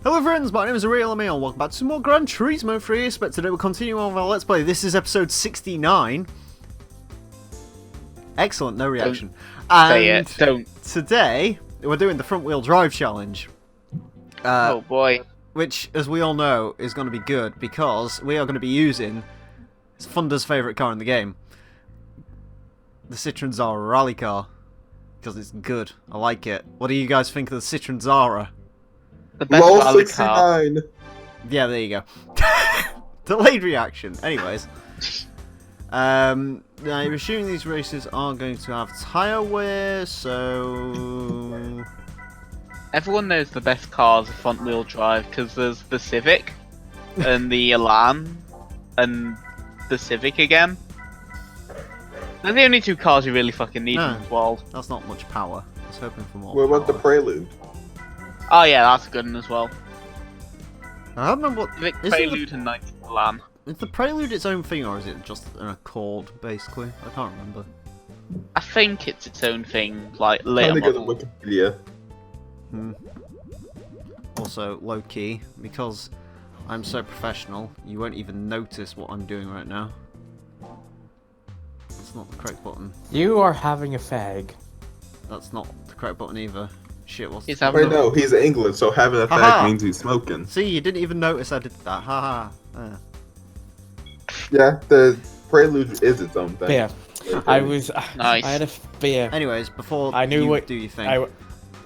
Hello friends, my name is Emile, and welcome back to some more Gran Turismo 3, but today we're continuing on with our Let's Play. This is episode 69. Excellent, no reaction. And today, we're doing the front wheel drive challenge. Oh boy. Which, as we all know, is going to be good, because we are going to be using Funda's favourite car in the game. The Citroen Zara rally car. Because it's good, I like it. What do you guys think of the Citroen Zara? The best Low rally 69. car. Yeah, there you go. Delayed reaction. Anyways. Now, you're assuming these races are going to have tyre wear, so... Everyone knows the best cars are front wheel drive because there's the Civic and the Elan and the Civic again. They're the only two cars you really fucking need in this world. That's not much power. I was hoping for more What about the power. Prelude? Oh yeah, that's a good one as well. I don't remember what... Civic Is Prelude and 19 Elan. Is the Prelude its own thing, or is it just an Accord, basically? I can't remember. I think it's its own thing, like Trying later to go to model. Wikipedia. Also, low-key, because I'm so professional, you won't even notice what I'm doing right now. That's not the correct button. You are having a fag. That's not the correct button either. Shit, what's He's the... having Wait, no, he's in England, so having a Haha. fag means he's smoking. See, you didn't even notice I did that. Haha. Yeah, the Prelude is its own thing. Beer. I was. Nice. I had a beer. Anyways, before I knew you what do your thing,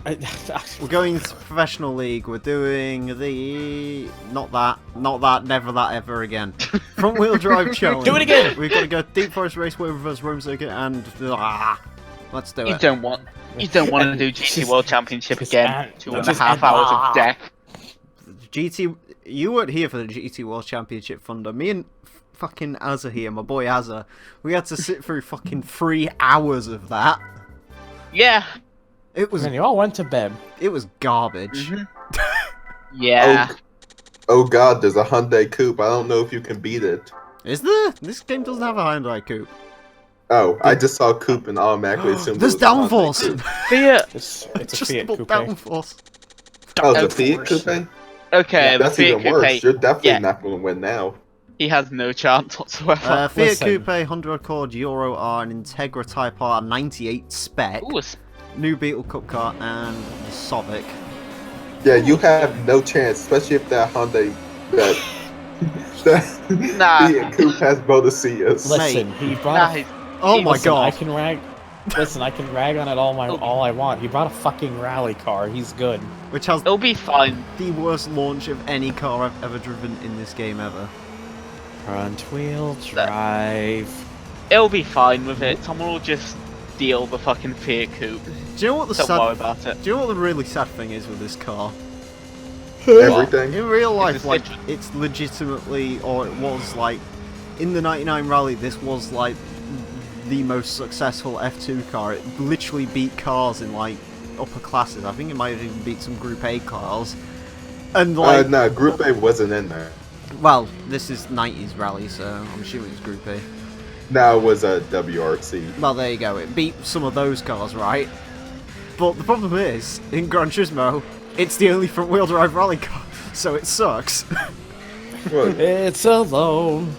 we're going to professional league. We're doing the not that, never that ever again. Front wheel drive challenge. Do it again! We've got to go Deep Forest Raceway reverse Rome circuit and let's do You it. don't want to do GT World Championship just again. add- 2.5 just add- hours of death. GT, you weren't here for the GT World Championship, Thunder. Me and fucking Azza here, my boy Azza, we had to sit through fucking 3 hours of that. Yeah. It was And you all went to bed. garbage. Yeah. Oh god, there's a Hyundai Coupe. I don't know if you can beat it. Is there? This game doesn't have a Hyundai Coupe. Oh, I just saw Coupe and automatically assumed There's it was a Hyundai downforce. Coupe. Fiat. It's a Fiat Adjustable Coupe. downforce. Oh, it's a Fiat Coupe? Okay, the That's Fiat even worse. Coupe. You're definitely Yeah. not going to win now. He has no chance whatsoever. Fiat Listen. Coupe, Honda Accord, Euro R, and Integra Type R 98 spec, Ooh, new Beetle Cup car, and the Sovic. Yeah, you have no chance, especially if that Hyundai, that Nah. Fiat Coupe has Bodicias. Listen, he brought. nah, a, Oh my listen, I god! can rag. Listen, I can rag on it all I want. He brought a fucking rally car. He's good. Which has it'll be fine. the worst launch of any car I've ever driven in this game ever. Front wheel drive. It'll be fine with it. Someone will just steal the fucking Fiat Coupe. Do you know what the Don't worry sad? about it. Do you know what the really sad thing is with this car? Everything. In real life, It's like, Citroen. it's legitimately, or it was like, in the 99 Rally, this was like the most successful F2 car. It literally beat cars in like upper classes. I think it might have even beat some Group A cars. And like, No, Group A wasn't in there. well, this is 90s Rally, so I'm assuming it's Group A. No, it was a WRC. Well, there you go. It beat some of those cars, right? But the problem is, in Gran Turismo, it's the only front-wheel drive rally car, so it sucks. Well, It's alone.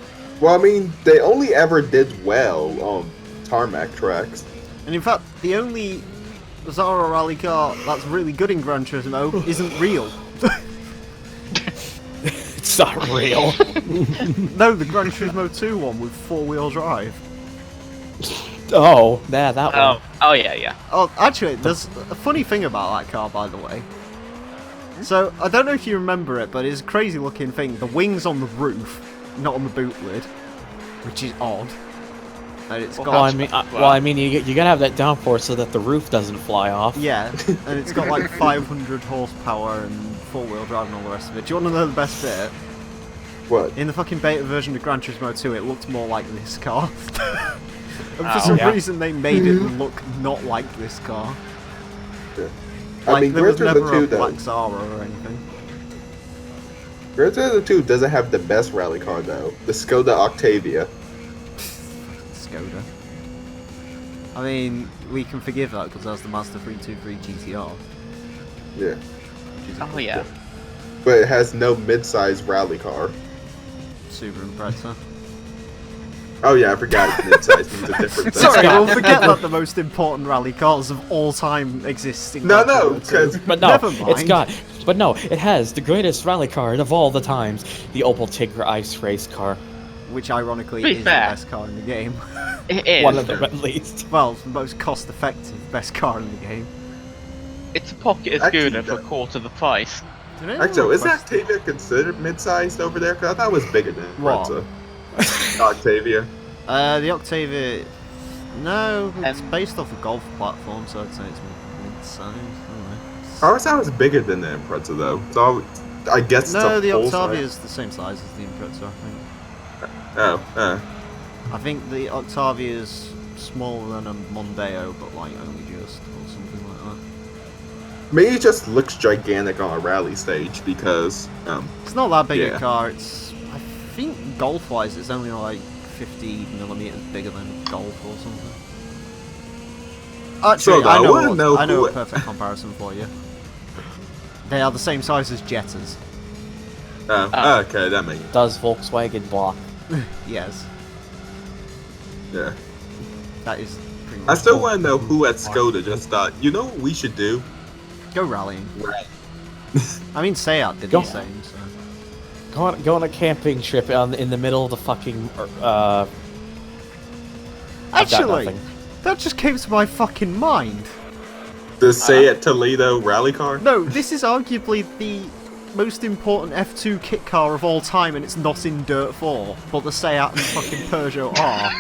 I mean, they only ever did well on tarmac tracks. And in fact, the only Zara rally car that's really good in Gran Turismo isn't real. It's not real. No, the Gran Turismo 2 one with four-wheel drive. Oh, yeah, that one. Oh yeah, yeah. Oh, actually, there's a funny thing about that car, by the way. So, I don't know if you remember it, but it's a crazy-looking thing. The wings on the roof, not on the boot lid, which is odd. And it's got... Well, I mean, you gotta have that downforce so that the roof doesn't fly off. Yeah, and it's got like 500 horsepower and four-wheel drive and all the rest of it. Do you want to know the best bit? What? In the fucking beta version of Gran Turismo 2, it looked more like this car. And for Oh. some Yeah. reason, they made it look not like this car. Yeah. Like, I mean, there Gran was never Turismo a 2 though. black Zara or anything. Gran Turismo 2 doesn't have the best rally car though. The Skoda Octavia. Skoda. I mean, we can forgive that because that's the Mazda 323 GTR. Yeah. Which is Oh yeah. but it has no mid-size rally car. Super Impreza. Oh yeah, I forgot mid-size means a different thing. Sorry, we'll forget that the most important rally cars of all time exist in No, Gran no, Turismo 'cause- 2. But no, Never mind. it's got. But no, it has the greatest rally car of all the times, the Opel Tigra Ice Race car. Which ironically To be is fair. the best car in the game. It is. One of them at least. Well, it's the most cost-effective best car in the game. It's a pocket Actually, scooter for a quarter the price. Did anyone Actually, is request- Octavia considered mid-sized over there? Because I thought it was bigger than What? Impreza. Octavia. The Octavia... No, it's Um, based off a golf platform, so I'd say it's mid-size. I don't I know. always thought it was bigger than the Impreza though. So I guess No, it's the a full Octavia size. is the same size as the Impreza, I think. Oh, I think the Octavia is smaller than a Mondeo, but like only just, or something like that. maybe it just looks gigantic on a rally stage because It's not that big a Yeah. car, it's... I think golf-wise it's only like 50mm bigger than Golf or something. Actually, So, I know, wanna know I know who- a perfect comparison for you. They are the same size as Jettas. okay, that makes Does Volkswagen block? Yes, yeah. that is pretty much I still all. want to know who at Skoda just thought, you know what we should do? Go rallying. Right. I mean, Seat did Go- the same, so... Go on a camping trip in the middle of the fucking. I've got Actually, nothing. that just came to my fucking mind. The Seat Toledo rally car? No, this is arguably the most important F2 kit car of all time, and it's not in Dirt 4, but the Seat and fucking Peugeot are.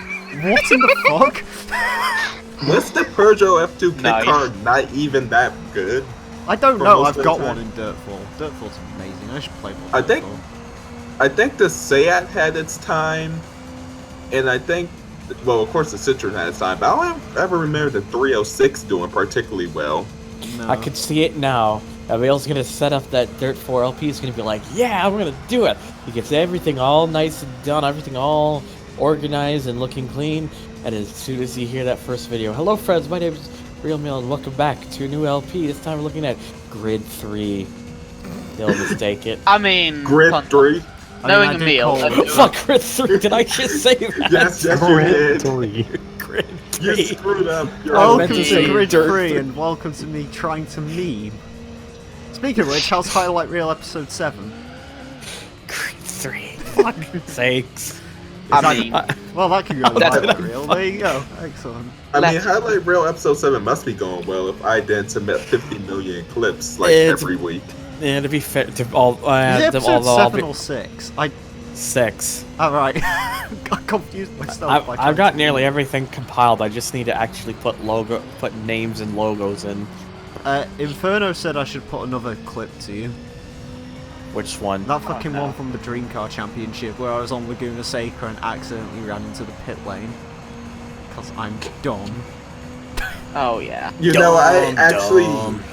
What in the fuck? Was the Peugeot F2 kit Nice. car not even that good? I don't For know, most I've of got the one time. in Dirt 4. Dirt 4's amazing, I should play more. I Dirt think- 4. I think the Seat had its time, and I think, well, of course the Citroen had its time, but I don't ever remember the 306 doing particularly well. No. I could see it now. Emil's gonna set up that Dirt 4 LP. He's gonna be like, "Yeah, I'm gonna do it." He gets everything all nice and done, everything all organized and looking clean. And as soon as you hear that first video, "Hello, friends. My name is Real Emile, and welcome back to a new LP. This time we're looking at Grid 3." They'll mistake it. I mean, Grid 3? knowing I did Emile, call it- and- Fuck Grid 3. Did I just say that? Yes, yes, you did. 3. Grid You 3. screwed up. You're I Welcome meant to to say Grid Dirt 3, 3. and welcome to me trying to meme. Speaking of which, how's Highlight Reel episode 7? Grid 3. Fuck's sakes. I mean, Well, that can go to That's Highlight what I Reel, there you go. Excellent. I mean, Let's- Highlight Reel episode 7 must be going well if I didn't submit 50 million clips like It's- every week. Yeah, to be fair, to all, Is it episode although I'll 7 be or 6? 6. Alright. I confused myself. by trying I've got to- nearly everything compiled. I just need to actually put names and logos in. Inferno said I should put another clip to you. Which one? That fucking one from the Dream Car Championship where I was on Laguna Seca and accidentally ran into the pit lane. Because I'm dumb. oh yeah. You know, I Dumb, actually. dumb.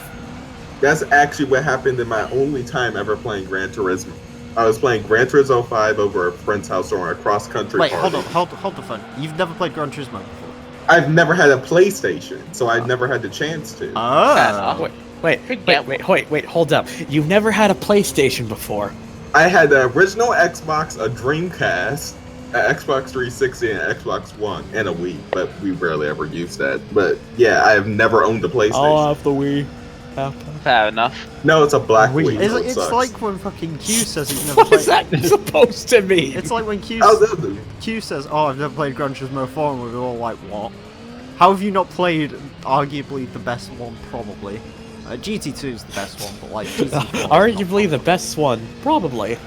That's actually what happened in my only time ever playing Gran Turismo. I was playing Gran Turismo 5 over a friend's house on a cross country Wait, party. hold the phone. You've never played Gran Turismo before? I've never had a PlayStation, so I've never had the chance to. Oh. Wait, hold up. You've never had a PlayStation before. I had the original Xbox, a Dreamcast, an Xbox 360, and an Xbox One, and a Wii, but we rarely ever used that. But yeah, I have never owned a PlayStation. I'll have the Wii. Fair enough. No, it's a black Wii. Wii. so it It's sucks. like when fucking Q says he's never What played... is that supposed to mean? It's like when Q, How's that do? Q says, oh, I've never played Gran Turismo 4, and we're all like, what? How have you not played arguably the best one, probably? GT2 is the best one, but like GT4 is Arguably the not best one, probably.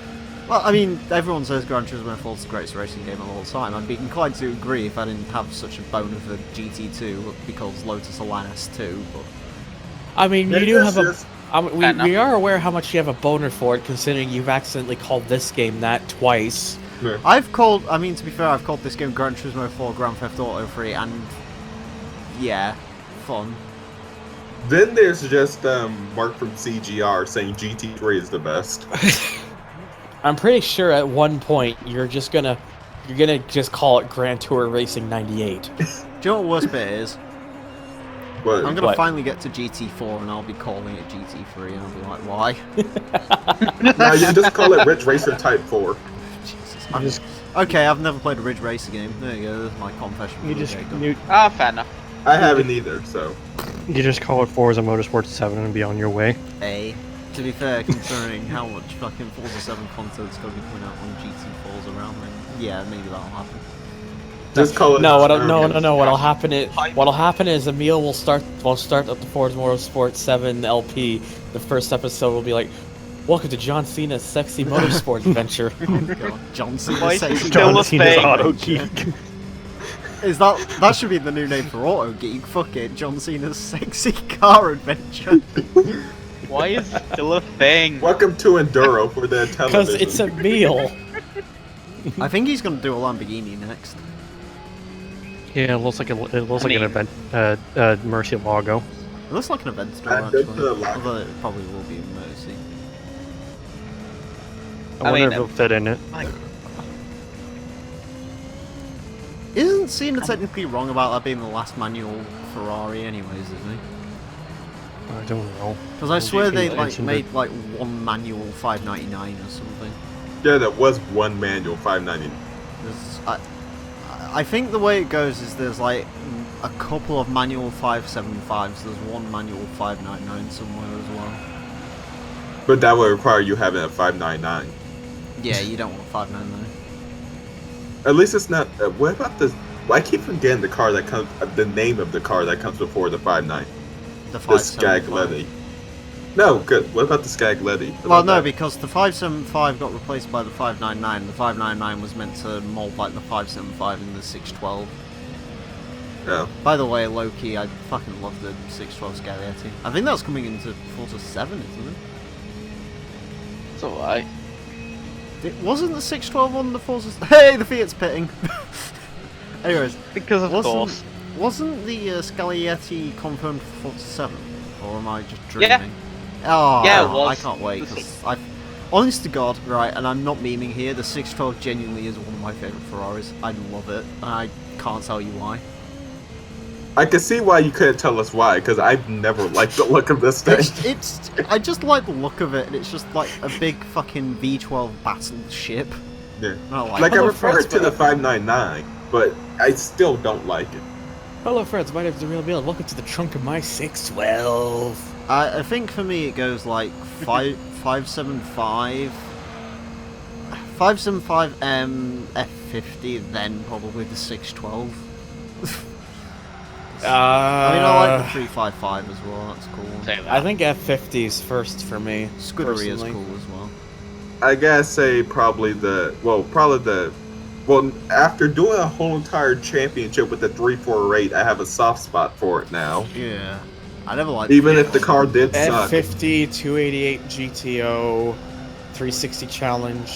Well, I mean, everyone says Gran Turismo 4 is the greatest racing game of all time. I'd be inclined to agree if I didn't have such a bone of a GT2 because Lotus Alanis 2, but... I mean, Yeah, you do yes, have a. yes. We are aware how much you have a boner for it, considering you've accidentally called this game that twice. Yeah. to be fair, I've called this game Gran Turismo 4 Grand Theft Auto 3, and... yeah, fun. Then there's just Mark from CGR saying GT3 is the best. I'm pretty sure at one point you're gonna just call it Grand Tour Racing 98. Do you know what the worst bit is? But I'm gonna What? finally get to GT4 and I'll be calling it GT3 and I'll be like, why? no, you just call it Ridge Racer Type 4. Jesus. You just Okay, I've never played a Ridge Racer game. There you go, there's my confession. you for just the day done. you, Ah, fair enough. I haven't either, so. you just call it Forza Motorsport 7 and be on your way. A. To be fair, considering how much fucking Forza 7 content's gonna be coming out on GT4s around, then yeah, maybe that'll happen. Just call it. No, no. Experiment. What'll happen is Emile will start up the Forza Motorsport 7 LP. The first episode will be like, "Welcome to John Cena's sexy motorsport adventure." Oh god, John Cena Why is sexy it still John a Cena's thing? Auto Geek. Is that should be the new name for Auto Geek? Fuck it, John Cena's sexy car adventure. Why is it still a thing? Welcome to Enduro for the television. Because it's Emile. I think he's gonna do a Lamborghini next. Yeah, it looks like an event Mercy logo. It looks like an event store I did actually, the logo. although it probably will be a Mercy. I wonder if it'll fit in it. Isn't Cena technically wrong about that being the last manual Ferrari anyways, isn't he? I don't know. Because I swear they mentioned made like one manual 599 or something. Yeah, there was one manual 590. I think the way it goes is there's like a couple of manual 575s, there's one manual 599 somewhere as well. But that would require you having a 599. Yeah, you don't want 599. At least it's not. What about the? I keep forgetting the car that comes. The name of the car that comes before the 59. The The 575. Scaglietti. No, good. What about the Scaglietti? What Well, about no, that? because the 575 got replaced by the 599. The 599 was meant to mold like the 575 in the 612. No. By the way, low-key, I fucking love the 612 Scaglietti. I think that's coming into Forza 7, isn't it? It's alright. It wasn't the 612 on the Forza... Hey, the Fiat's pitting! Anyways, Because of course. wasn't the Scaglietti confirmed for Forza 7? Or am I just dreaming? Yeah. Oh, Yeah, it I was. can't wait, because honest to God, right, and I'm not memeing here, the 612 genuinely is one of my favourite Ferraris. I love it, and I can't tell you why. I can see why you couldn't tell us why, because I've never liked the look of this thing. I just like the look of it, and it's just like a big fucking V12 battleship. Yeah. And I like Like I it. refer it to the 599, but I still don't like it. Hello, friends. My name's the Real Emile. Welcome to the trunk of my 612. I think for me it goes like 575, 575M F50, then probably the 612. I mean, I like the 355 as well. That's cool. Say that. I think F50's first for me. Scuderia is personally. cool as well. I gotta say probably after doing a whole entire championship with the 348, I have a soft spot for it now. Yeah, I never liked. Even if the car did suck. F50, 288 GTO, 360 Challenge,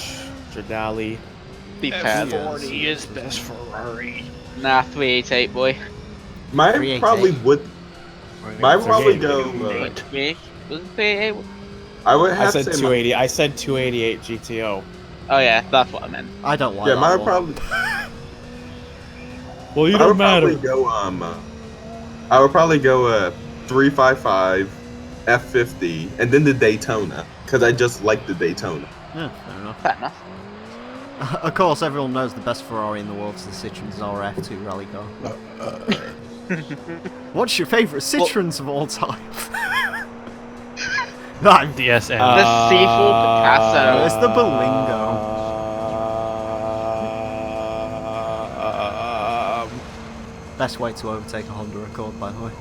Jardali. Be fair. F40 is best Ferrari. Nah, 388 boy. Mine 388. probably would. Mine would probably go. Me? Was it 388? I would I have said to say. 280. I said 288 GTO. Oh yeah, that's what I meant. I don't like. Yeah, that mine one. probably. Well, you I would probably go. I would probably go 355, F50, and then the Daytona because I just like the Daytona. Yeah, fair enough. Fair enough. Of course, everyone knows the best Ferrari in the world is the Citroen ZR2 rally car. What's your favourite Citroens of all time? I'm DSM. The C4 Picasso. It's the Berlingo. Best way to overtake a Honda Accord, by the way.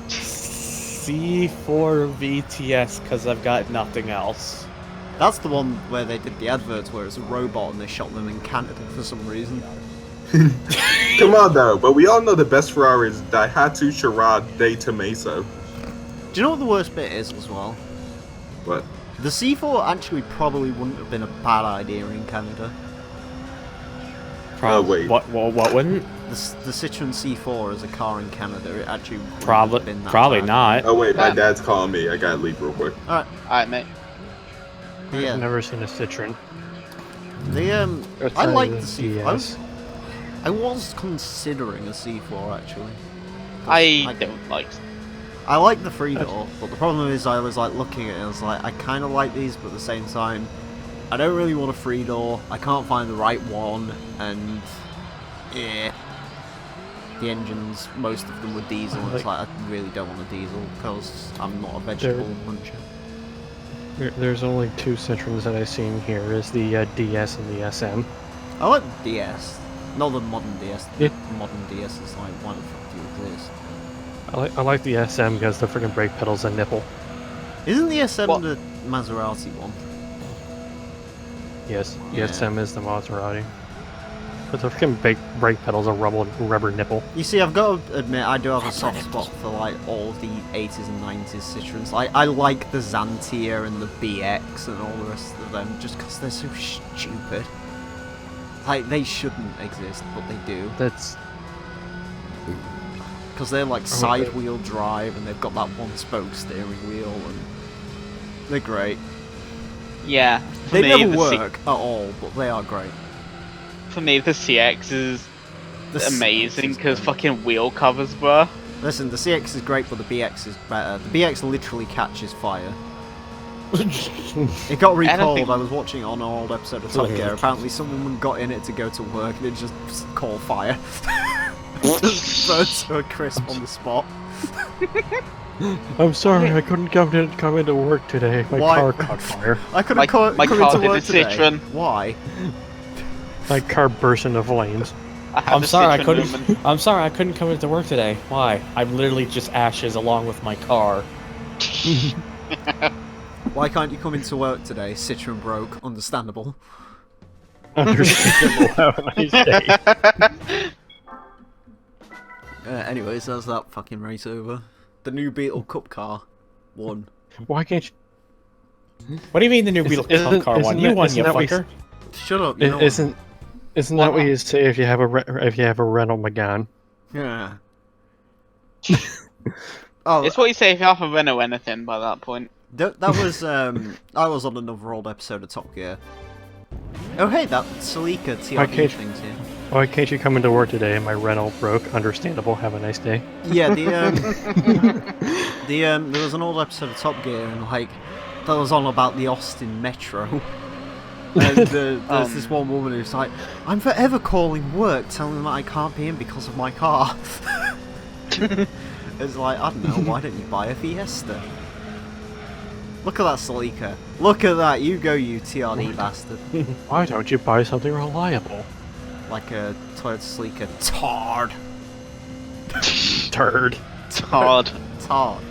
C4 VTS, because I've got nothing else. That's the one where they did the adverts where it's a robot and they shot them in Canada for some reason. Come on though, but we all know the best Ferrari is Daihatsu Charade de Tomaso. Do you know what the worst bit is as well? What? The C4 actually probably wouldn't have been a bad idea in Canada. Wait. What wouldn't? The Citroen C4 as a car in Canada, it actually wouldn't have Probably, been that probably bad. not. Oh wait, my Yeah. dad's calling me. I gotta leave real quick. Alright, Alright, mate. yeah. I've never seen a Citroen. I like the C4. DS. I was considering a C4 actually. I don't like. I like the 3-door, but the problem is I was like looking at it and I was like, I kind of like these, but at the same time, I don't really want a 3-door. I can't find the right one, and yeah, the engines, most of them were diesel. And it's like I really don't want a diesel because I'm not a vegetable muncher. There's only two Citroens that I've seen here. Is the DS and the SM. I like the DS, not the modern DS. The Yeah. modern DS is like, why the fuck do you exist? I like the SM because the freaking brake pedal's a nipple. Isn't the SM What? the Maserati one? Yes, Yeah. the SM is the Maserati. But the freaking brake pedal's a rubber nipple. You see, I've got to admit, I do have a soft spot for like all of the 80s and 90s Citroens. Like, I like the Xantia and the BX and all the rest of them just because they're so stupid. Like, they shouldn't exist, but they do. That's Because they're like side-wheel drive and they've got that one-spoke steering wheel and they're great. Yeah. For They me, never the work at all, but they are great. For me, the CX is The CX amazing is because great. fucking wheel covers were. Listen, the CX is great, but the BX is better. The BX literally catches fire. It got recalled. think- I was watching it on an old episode of Top Gear. Apparently, some woman got in it to go to work and it just caught fire. Just burned to a crisp on the spot. I'm sorry, I couldn't come into work today. My Why? car caught fire. I couldn't My come car into hit work a today. Citroen. Why? My car burst into flames. I had I'm a sorry, I Citroen couldn't. Lumen. I'm sorry, I couldn't come into work today. Why? I'm literally just ashes along with my car. Why can't you come into work today? Citroen broke. Understandable. Understandable. Have a nice day. Anyways, that's that fucking race over. The new Beetle Cup car won. Why can't you? What do you mean the new Beetle isn't- car one? isn't You that- won, isn't you that what you fucker. Shut up. You know Isn't that what you say if you have a Renault Megane? Yeah. Oh, It's what you say if you have a Renault anything by that point. that was I was on another old episode of Top Gear. Oh hey, that Celica TRD Okay. thing's here. Why can't you come into work today? My Renault broke. Understandable. Have a nice day. Yeah, there was an old episode of Top Gear and like that was on about the Austin Metro. And there's this one woman who's like, I'm forever calling work, telling them that I can't be in because of my car. It's like, I don't know, why don't you buy a Fiesta? Look at that Celica. Look at that, you go you TRD bastard. Why don't you buy something reliable? Like a Toyota Celica tard. Turd. Hard. Tard.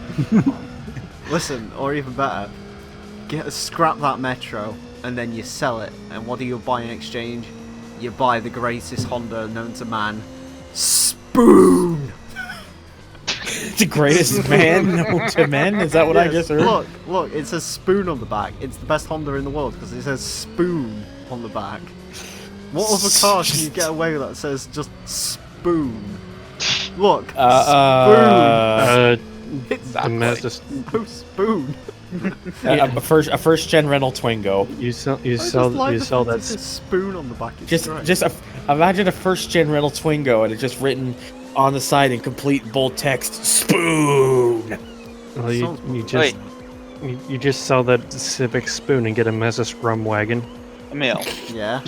Listen, or even better, scrap that Metro and then you sell it. And what do you buy in exchange? You buy the greatest Honda known to man, Spoon. The greatest man known to men? Is that what I Yes, just heard? Look, it says Spoon on the back. It's the best Honda in the world because it says Spoon on the back. What other car can you get away with that says just Spoon? Look, Spoon. It's The Mazda. no Spoon. A first gen Renault Twingo. You sell I just like the sell fact that. it says Spoon on the back. It's great. Imagine a first gen Renault Twingo and it's just written on the side in complete bold text, Spoon. Well, you just sell that Civic Spoon and get a Mazda Scrum wagon. Emile, Yeah.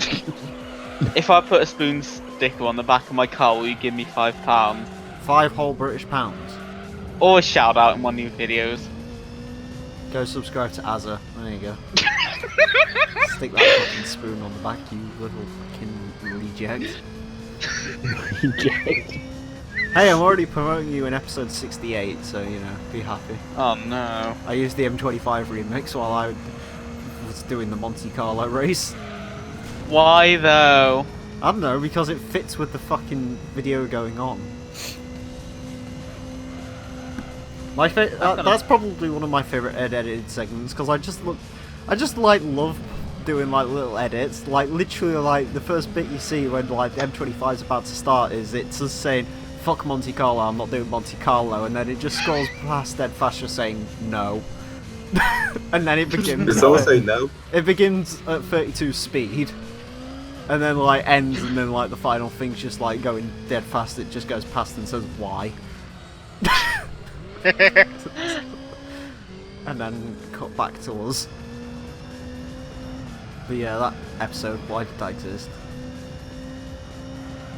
if I put a spoon sticker on the back of my car, will you give me £5? 5 whole British pounds. Or a shout out in one of your videos? Go subscribe to Azza. There you go. Stick that fucking spoon on the back, you little fucking reject. Hey, I'm already promoting you in episode 68, so, you know, be happy. Oh no. I used the M25 remix while I was doing the Monte Carlo race. Why though? I don't know, because it fits with the fucking video going on. That's probably one of my favorite edited segments because I just love doing like little edits. Like literally, like the first bit you see when like the M25 is about to start is it's just saying "fuck Monte Carlo, I'm not doing Monte Carlo," and then it just scrolls past dead fast just saying no, and then it begins. Did someone say no? It begins at 32 speed, and then like ends, and then like the final thing's just like going dead fast. It just goes past and says why. And then cut back to us. But yeah, that episode, why did that exist?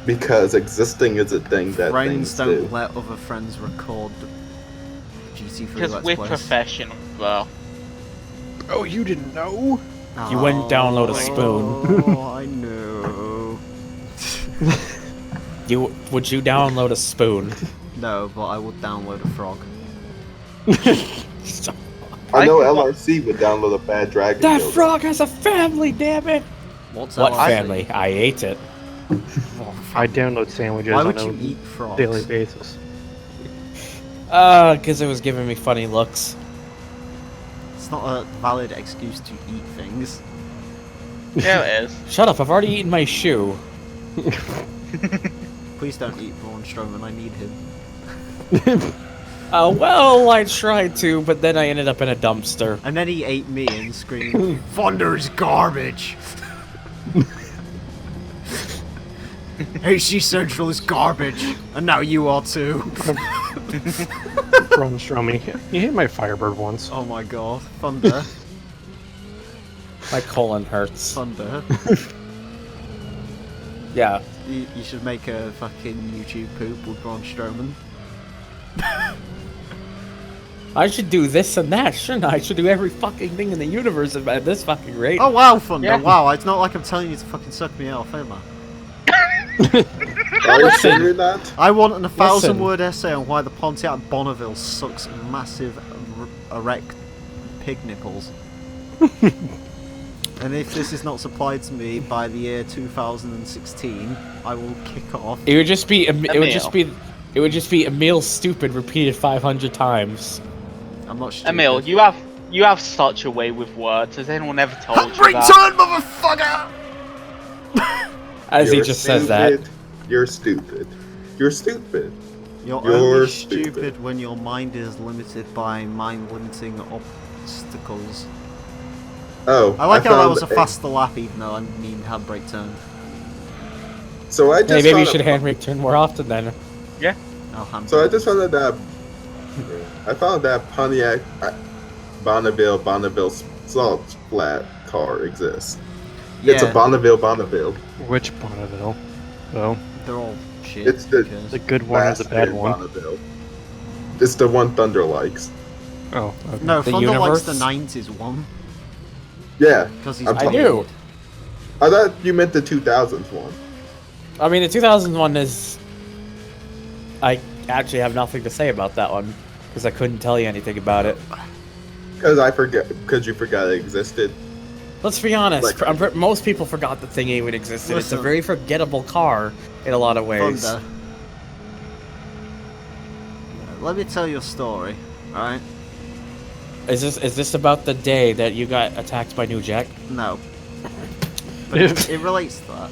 Because existing is a thing that Friends things don't do. let other friends record GT3 Because Let's we're Plays. professional, well. Oh, you didn't know? You wouldn't download a spoon. Oh, I know. Would you download a spoon? No, but I would download a frog. I know I forgot- LRC would download a bad dragon. That builder. frog has a family, damn it! What's What LRC? family? I ate it. I download sandwiches Why on would a you eat frogs? daily basis. Because it was giving me funny looks. It's not a valid excuse to eat things. Yeah, it is. Shut up! I've already eaten my shoe. Please don't eat Braun Strowman, I need him. Well, I tried to, but then I ended up in a dumpster. And then he ate me and screamed, Thunder is garbage! AC Central is garbage! And now you are too! Braun Strowman, you hit my Firebird once. Oh my god. Thunder. My colon hurts. Thunder. Yeah. You should make a fucking YouTube poop with Braun Strowman. I should do this and that, shouldn't I? I should do every fucking thing in the universe at this fucking rate. Oh wow, Thunder, Yeah. wow, it's not like I'm telling you to fucking suck me off, am I? Are you sure you're not? I want an 1,000 Listen. word essay on why the Pontiac Bonneville sucks massive erect pig nipples. And if this is not supplied to me by the year 2016, I will kick off. It would just be. It would Emile. just be. It would just be Emile stupid repeated 500 times. I'm not stupid. Emil, you have such a way with words. Has anyone ever told you that? Return, motherfucker! As he You're just says that. stupid. You're stupid. You're stupid. You're You're only stupid. stupid when your mind is limited by mind-limiting obstacles. Oh, I like how that found was a faster lap, even though I mean handbrake turn. So I just Hey, maybe you found should a- handbrake turn more often then. Oh, handbrake. So I just found out that I found that Pontiac Bonneville salt flat car exists. It's a Yeah, Bonneville. Which Bonneville? Oh, they're all shit. It's the- who cares? the good one or the Last bad name one? Bonneville. It's the one Thunder likes. Oh, okay. No, The Thunder likes the universe? 90s one. Yeah, Because he's I'm I talking- do. I thought you meant the 2000s one. I mean, the 2001 is. I actually have nothing to say about that one because I couldn't tell you anything about it. Because you forgot it existed. Let's be honest. Like- Most people forgot the thing even existed. It's a Listen. very forgettable car in a lot of ways. Thunder. Let me tell you a story, alright? Is this about the day that you got attacked by New Jack? No. But it relates to that.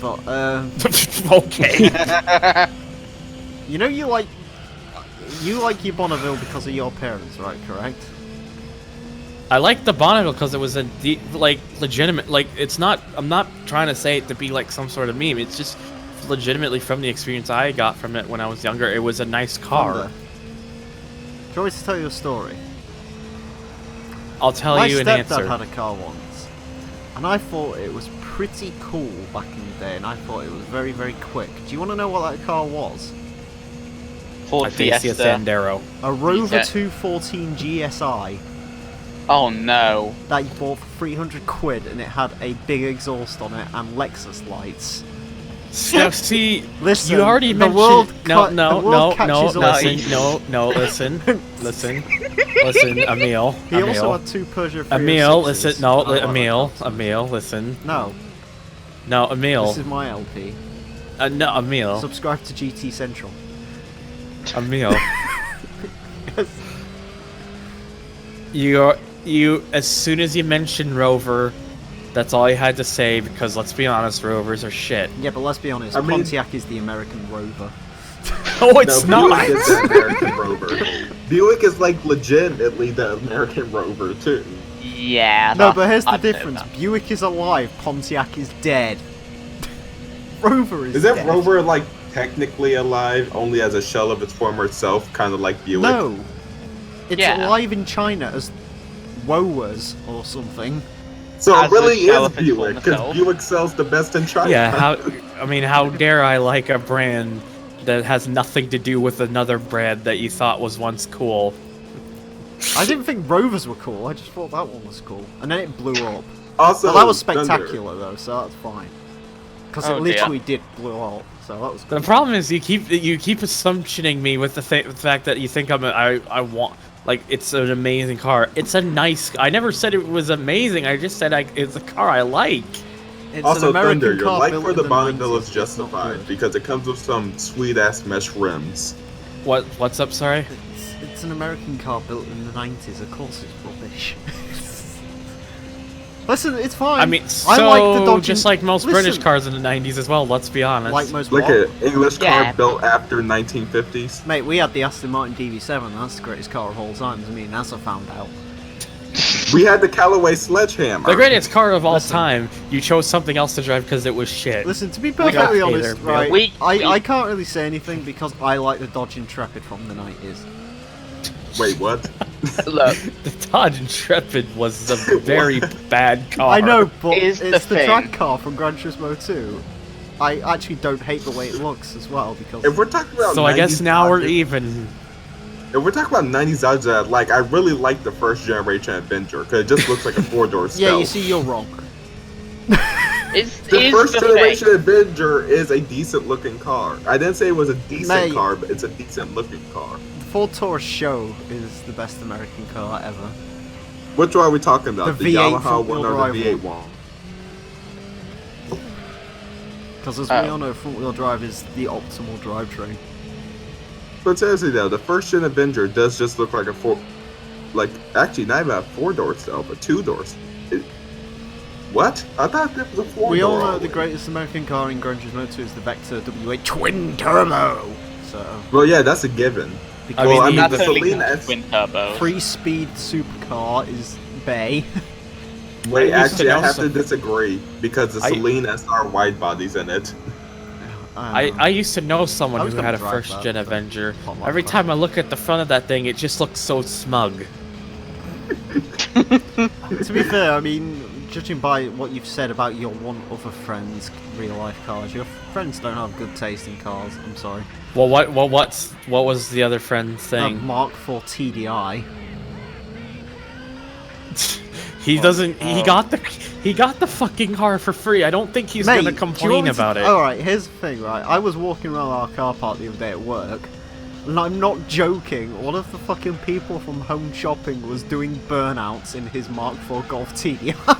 But, Okay. you know you like your Bonneville because of your parents, right? Correct? I like the Bonneville because it was a legitimate. Like it's not. I'm not trying to say it to be like some sort of meme. It's just legitimately from the experience I got from it when I was younger. It was a nice car. Thunder. Do you want me to tell you a story? I'll tell My you an stepdad answer. had a car once, and I thought it was pretty cool back in the day, and I thought it was very, very quick. Do you want to know what that car was? Ford A Dacia Fiesta. Sandero. A Rover Yeah. 214 GSI Oh no. that you bought for 300 quid, and it had a big exhaust on it and Lexus lights. Now, see, Listen, you already the mentioned. world No, cut- no, the world no, catches no, up. listen, no, listen, listen, Emile, He also Emile, had two Peugeot 306s. Emile, listen, no, I like that Emile, concept. Emile, listen, No, no, Emile, this is my LP. no, Emile, Subscribe to GT Central. Emile. You, as soon as you mentioned Rover, that's all I had to say because let's be honest, Rovers are shit. Yeah, but let's be honest, I mean- Pontiac is the American Rover. Oh, it's no, not. Buick is the American Rover. Buick is like legitimately the American Rover too. Yeah. No, but here's the I'd say difference. that. Buick is alive, Pontiac is dead. Rover is Is that dead. Rover like technically alive, only as a shell of its former self, kind of like Buick. No, it's Yeah. alive in China as Wowas or something. So As it really a shell is of its Buick, former because self. Buick sells the best in China. Yeah, how dare I like a brand that has nothing to do with another brand that you thought was once cool? I didn't think Rovers were cool. I just thought that one was cool, and then it blew up. Also, Well, that was Thunder. spectacular though, so that's fine. Because Oh, it dear. literally did blow up, so that was. The problem is you keep assumptioning me with the fact that you think I want, like, it's an amazing car. It's a nice. I never said it was amazing. I just said it's a car I like. It's Also, an American Thunder, your car like built for in the the Bonneville 90s. is It's not justified good. because it comes with some sweet ass mesh rims. What's up? Sorry. It's an American car built in the 90s. Of course, it's rubbish. Listen, it's fine. I mean, I like the Dodge. just like most Listen, British cars in the 90s as well. Let's be honest. Like most Like what? an English Yeah. car built after 1950s. Mate, we had the Aston Martin DB7. That's the greatest car of all time. I mean, as I found out. We had the Callaway Sledgehammer. the greatest car of all Listen. time. You chose something else to drive because it was shit. Listen, to be got perfectly you honest, there, Bill. right? We- I can't really say anything because I like the Dodge Intrepid from the 90s. Wait, what? Look, The Dodge Intrepid was a very bad car. I know, but Here's it's the the thing. track car from Gran Turismo 2. I actually don't hate the way it looks as well because If we're talking about So I guess 90s now we're Dodges- even. If we're talking about 90s Dodge that I like, I really like the first generation Avenger because it just looks like a four-door stealth. yeah, you see, you're wrong. The here's first the generation thing. Avenger is a decent looking car. I didn't say it was a decent Mate. car, but it's a decent looking car. The Ford Taurus Show is the best American car ever. Which one are we talking about? The The, V8 Yamaha front-wheel one or drive the V8 one? Because as we Oh. all know, front-wheel drive is the optimal drivetrain. But seriously though, the first gen Avenger does just look like a actually not even a four-door stealth, a two-door. What? I thought that was a four-door. We all know always. the greatest American car in Gran Turismo 2 is the Vector W8 Twin Turbo. So, Well, yeah, that's a given. because Well, I mean, That's the only Selena got S- twin turbos. 3-speed supercar is Bay. Wait, I used to actually, I know have some- to disagree because the I- Selene SR wide body's in it. I used to know I someone was who gonna had a drive first that, gen but Avenger. on my Every phone. time I look at the front of that thing, it just looks so smug. To be fair, I mean, judging by what you've said about your one other friend's real life cars, your friends don't have good taste in cars. I'm sorry. Well, what was the other friend's thing? Mark IV TDI. He doesn't. He got the fucking car for free. I don't think he's Mate, gonna do you want complain me to- about it. Alright, here's the thing, right? I was walking around our car park the other day at work, and I'm not joking. One of the fucking people from Home Shopping was doing burnouts in his Mark IV Golf TDI.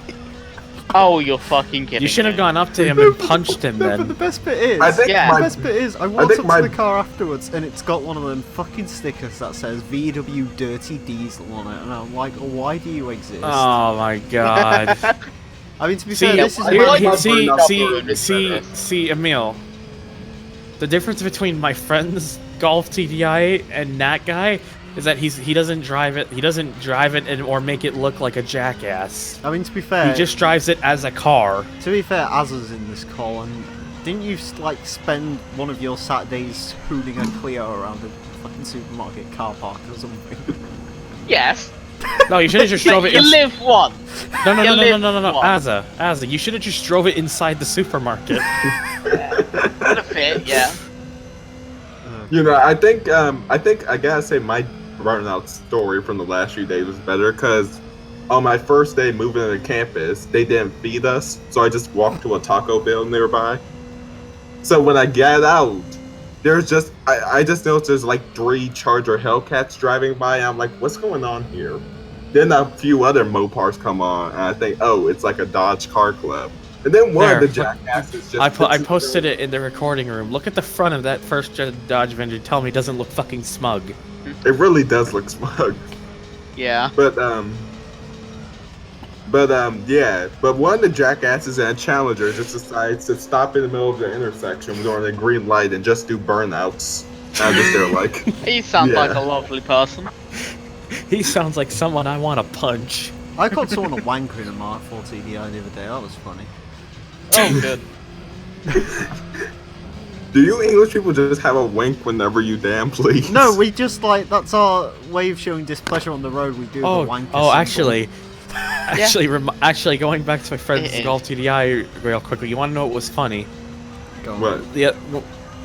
Oh, you're fucking kidding You should have me. gone up to him and punched him No, but the then. best bit is, I think Yeah. the my best bit is, I walked think up my- to the car afterwards, and it's got one of them fucking stickers that says VW Dirty Diesel on it, and I'm like, why do you exist? Oh my god. I mean, to be See, fair, this is here- my- here- see, Emile. The difference between my friend's Golf TDI and that guy is that he doesn't drive it. He doesn't drive it or make it look like a jackass. I mean, to be fair, He just drives it as a car. to be fair, Azza's in this call, and didn't you like spend one of your Saturdays hooning a Clio around a fucking supermarket car park or something? Yes. No, you should have just drove it. You live once. No, you live no. once. Azza, you should have just drove it inside the supermarket. Would have fit, yeah. You know, I think I gotta say my burnout story from the last few days was better because on my first day moving to the campus, they didn't feed us, so I just walked to a Taco Bell nearby. So when I get out, there's just I just noticed there's like 3 Charger Hellcats driving by. And I'm like, what's going on here? Then a few other Mopars come on, and I think, oh, it's like a Dodge car club. And then one of There, the jackasses just I posted it in the recording room. Look at the front of that first gen Dodge Avenger. Tell me it doesn't look fucking smug. It really does look smug. Yeah. But one of the jackasses and Challenger just decides to stop in the middle of the intersection during a green light and just do burnouts. And I'm just there like, He sounds Yeah. like a lovely person. He sounds like someone I want to punch. I caught someone a wanker in a Mark IV TDI the other day. That was funny. Oh, good. Do you English people just have a wink whenever you damn, please? No, we just like that's our way of showing displeasure on the road. We do the wanker symbol. actually, going back to my friend's Golf TDI real quickly. You want to know what was funny? Go on. What? Yeah,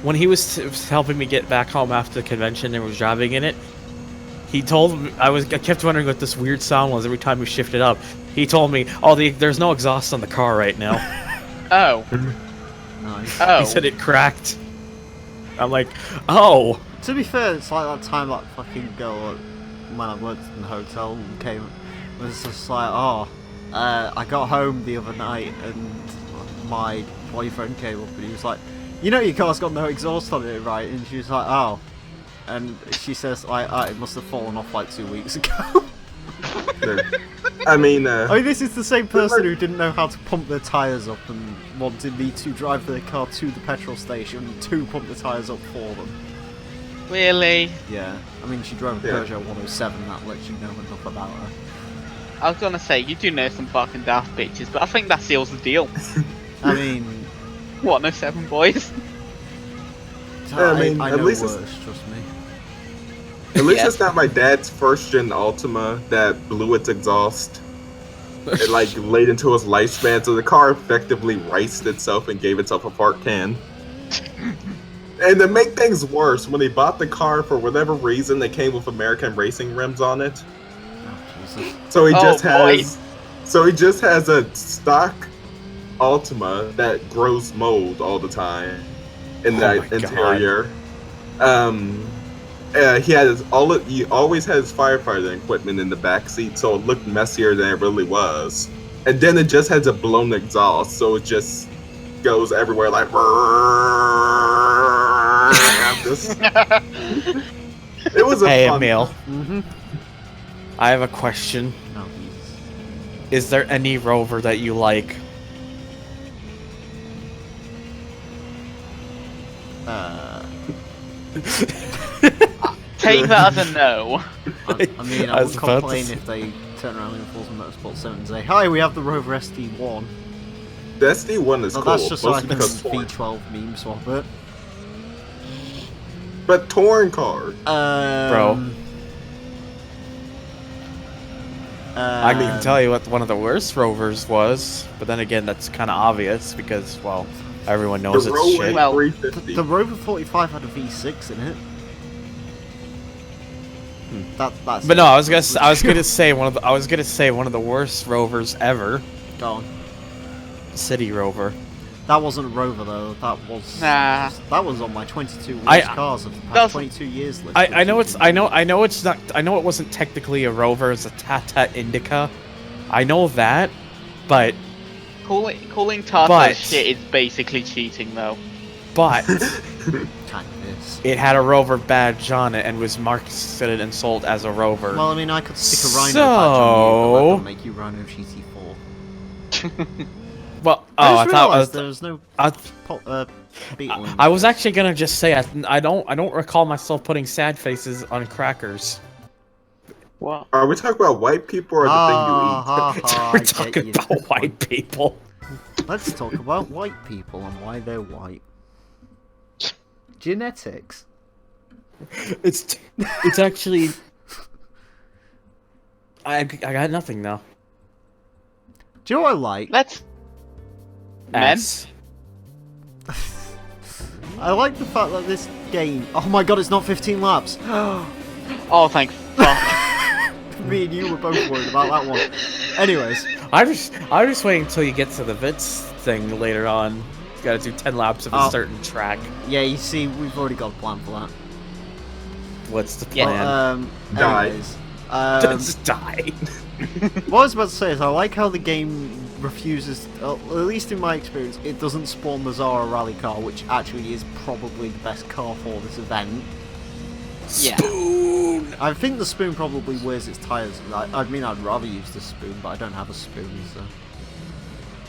when he was helping me get back home after the convention and was driving in it, he told me I kept wondering what this weird sound was every time we shifted up. He told me, "Oh, there's no exhaust on the car right now." Oh. Nice. Oh. He said it cracked. I'm like, oh. To be fair, it's like that time that fucking girl when I worked in the hotel came was just like, oh, I got home the other night and my boyfriend came up and he was like, you know your car's got no exhaust on it, right? And she was like, oh. And she says, it must have fallen off like 2 weeks ago. I mean, this is the same person who didn't know how to pump their tyres up and wanted me to drive their car to the petrol station to pump the tyres up for them. Really? Yeah, I mean, she drove a Peugeot 107, that lets you know enough about her. I was gonna say, you do know some fucking daft bitches, but I think that seals the deal. I mean... 107 boys. I mean, I at know least worse, trust me. At least it's not my dad's first-gen Altima that blew its exhaust. It like laid into its lifespan, so the car effectively riced itself and gave itself a fart can. And to make things worse, when he bought the car, for whatever reason, it came with American racing rims on it. Oh, Jesus. So he just boy. has a stock Altima that grows mold all the time in that interior. He always had his firefighting equipment in the back seat, so it looked messier than it really was. And then it just has a blown exhaust, so it just goes everywhere like. It was a Hey, fun. Emile. Mm-hmm. I have a question. Oh, Jesus. Is there any rover that you like? Take that as a no. I mean, I I would was about to complain say- if they turn around in Forza Motorsport 7 and say, hi, we have the Rover SD1. The SD1 is So cool, that's just so I mostly can because touring. V12 meme swap it. But touring car. Bro. I can tell you what one of the worst rovers was, but then again, that's kind of obvious because, well, everyone knows The it's Rowan shit. Well, 350. The Rover 45 had a V6 in it. That's But no, I was gonna say one of the worst rovers ever. Go on. City Rover. That wasn't a Rover though. That was Nah. that was on my 22 worst I- cars of the That's- past 22 years list. I know it's not I know it wasn't technically a Rover, it's a Tata Indica. I know that, but Calling Tata But- shit is basically cheating, though. but kind of is. it had a Rover badge on it and was marketed and sold as a Rover. Well, I mean, I could stick a Rhino badge on you, but that would make you Rhino GT4. well, I just thought realised there was no Beetle. I was actually gonna just say I don't recall myself putting sad faces on crackers. What? Are we talking about white people or the thing you eat? We're talking about white people. Let's talk about white people and why they're white. Genetics. It's actually I got nothing now. Do you know what I like? Let's. Men? S. I like the fact that this game... Oh my god, it's not 15 laps! Oh, thank fuck. Me and you were both worried about that one. Anyways. I'm just waiting until you get to the Vitz thing later on. You gotta do 10 laps of a certain track. Yeah, you see, we've already got a plan for that. What's the Yeah. plan? Die. Anyways. Just die. What I was about to say is I like how the game refuses, at least in my experience, it doesn't spawn the Zara rally car, which actually is probably the best car for this event. Yeah. Spoon. I think the spoon probably wears its tyres. I mean, I'd rather use the spoon, but I don't have a spoon, so...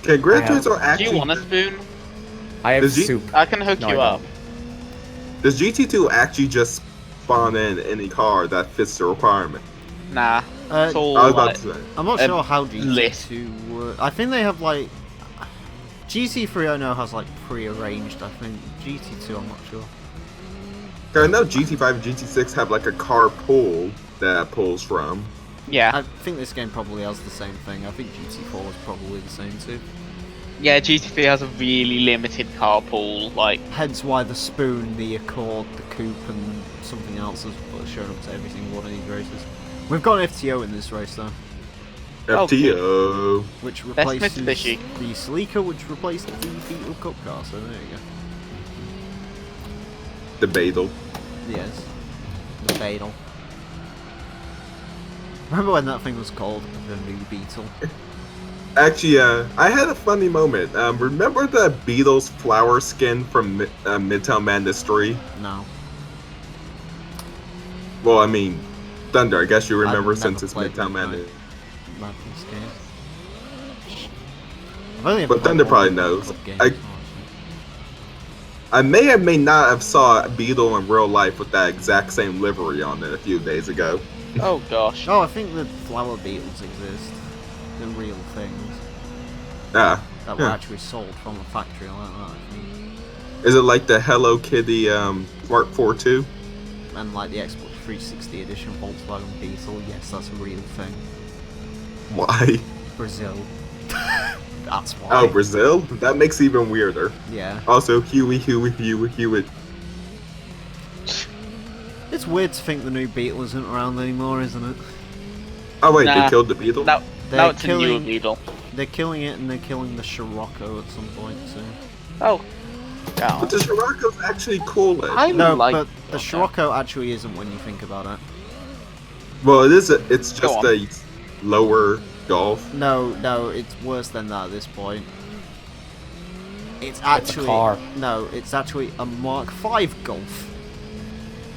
Okay, Gran I have- Turismo Do actually. you want a spoon? I have Does he- soup. I can hook No, you I up. Does GT2 actually just spawn in any car that fits the requirement? Nah. It's all I was about like, to say. I'm not sure how list. GT2 work. I think they have, like... GT3 I know has like pre-arranged. I think GT2 I'm not sure. I know GT5 and GT6 have like a car pool that it pulls from. Yeah. I think this game probably has the same thing. I think GT4 is probably the same too. Yeah, GT3 has a really limited car pool, like... Hence why the Spoon, the Accord, the Coupe, and something else has shown up to every single one of these races. We've got an FTO in this race though. FTO. Which Best replaces Mitsubishi. the Sleeker, which replaced the Beetle Cup car, so there you go. The Beetle. Yes. The Beetle. Remember when that thing was called the new Beetle? Actually, I had a funny moment. Remember the Beatles flower skin from Midtown Madness 3? No. Well, I mean, Thunder, I guess you remember I've since never it's played Midtown Midnight Madness. Madness game. I've only ever But played Thunder one probably of the knows. club games, I- honestly. I may or may not have saw Beetle in real life with that exact same livery on it a few days ago. Oh gosh. Oh, I think the flower beetles exist. The real things. Ah, That were yeah. actually sold from a factory like that, I think. Is it like the Hello Kitty Mark IV 2? And like the Xbox 360 edition Volkswagen Beetle, yes, that's a real thing. Why? Brazil. That's why. Oh, Brazil? That makes it even weirder. Yeah. Also, Huey. It's weird to think the new Beetle isn't around anymore, isn't it? Oh wait, Nah. they killed the Beetle? Now They're it's a newer killing, Beetle. they're killing it and they're killing the Scirocco at some point soon. Oh. Yeah. But the Scirocco's actually cool. I No, like... but the okay. Scirocco actually isn't when you think about it. Well, it is. It's Go just on. a lower Golf. No, it's worse than that at this point. It's actually a car. No, it's actually a Mark V Golf,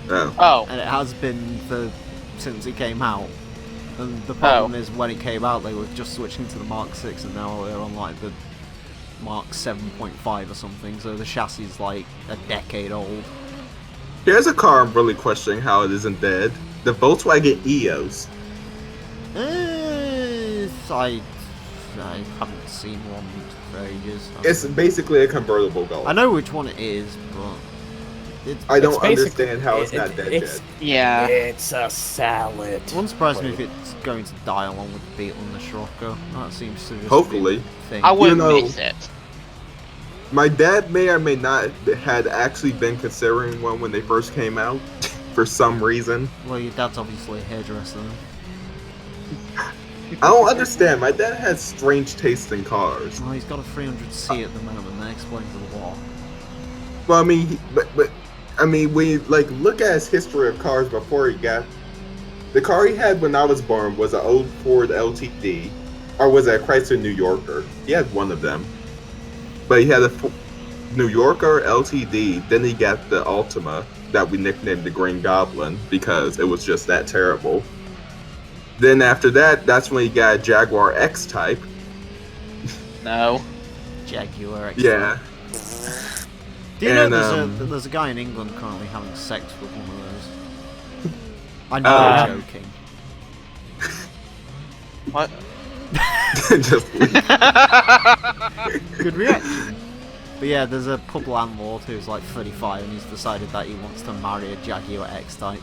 Oh. Oh. and it has been since it came out. And the problem is, when it came out, they were just switching to the Mark 6, and now they're on like the Mark 7.5 or something. So the chassis is like a decade old. Here's a car I'm really questioning how it isn't dead. The Volkswagen EOS. I haven't seen one for ages. It's basically a convertible Golf. I know which one it is, but I don't It's basic- understand how it's not dead it's- Yeah. It's a salad. it wouldn't surprise me if it's going to die along with the Beetle and the Scirocco. That seems to just Hopefully. be the thing. I wouldn't know- miss it. My dad may or may not had actually been considering one when they first came out, for some reason. Well, your dad's obviously a hairdresser. I don't understand. My dad has strange taste in cars. Well, he's got a 300C at the moment. That explains a lot. Well, I mean, but I mean, when you like look at his history of cars before he got the car he had when I was born was an old Ford LTD, or was it a Chrysler New Yorker? He had one of them, but he had a New Yorker LTD. Then he got the Altima that we nicknamed the Green Goblin because it was just that terrible. Then after that, that's when he got a Jaguar X-Type. No. Jaguar X. Yeah. Do you know And, there's a guy in England currently having sex with one of those? I know you're joking. What? Just Good reaction. But yeah, there's a pub landlord who's like 35 and he's decided that he wants to marry a Jaguar X-Type.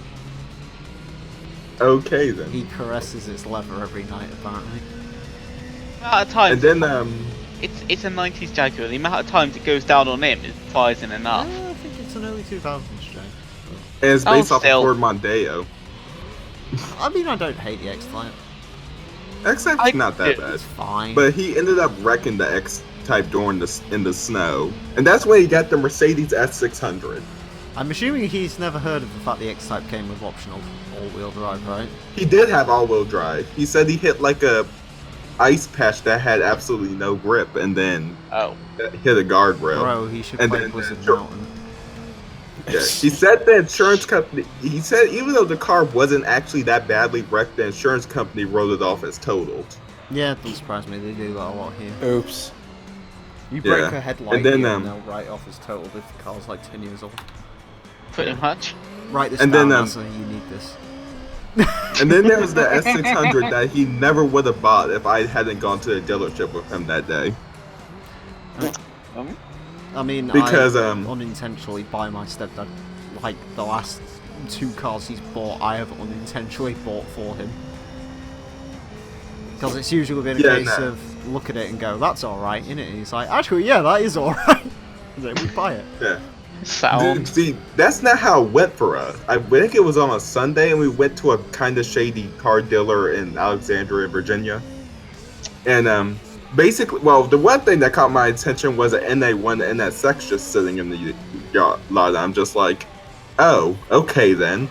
okay then. He caresses its leather every night, apparently. Amount of times. And then It's a 90s Jaguar. The amount of times it goes down on him isn't enough. I think it's an early 2000s Jay. and it's based off of still. Ford Mondeo. I mean, I don't hate the X-Type. X-Type's not that bad. It's fine. But he ended up wrecking the X-Type in the snow. And that's when he got the Mercedes S600. I'm assuming he's never heard of the fact the X-Type came with optional all-wheel drive, right? He did have all-wheel drive. He said he hit like a ice patch that had absolutely no grip and then Oh. hit a guardrail. Bro, he should And play then- Blizzard sure. Mountain. Yeah. He said the insurance company, he said even though the car wasn't actually that badly wrecked, the insurance company wrote it off as totaled. Yeah, it doesn't surprise me. They do that a lot here. Oops. You break Yeah. a headlight And then, here and they'll write off as totaled if the car's like 10 years old. Pretty much. Write this And down, then, that's you need this. And then there was the S600 that he never would have bought if I hadn't gone to the dealership with him that day. I mean, Because, I unintentionally buy my stepdad, like, the last 2 cars he's bought, I have unintentionally bought for him. Because it's usually been a case of, look at it and go, that's alright, innit? And he's like, actually, yeah, that is alright. And then we buy it. Yeah. Sound. See, that's not how it went for us. I think it was on a Sunday, and we went to a kind of shady car dealer in Alexandria, Virginia. And basically, well, the one thing that caught my attention was an NA1 NSX just sitting in the lot. I'm just like, oh, okay then.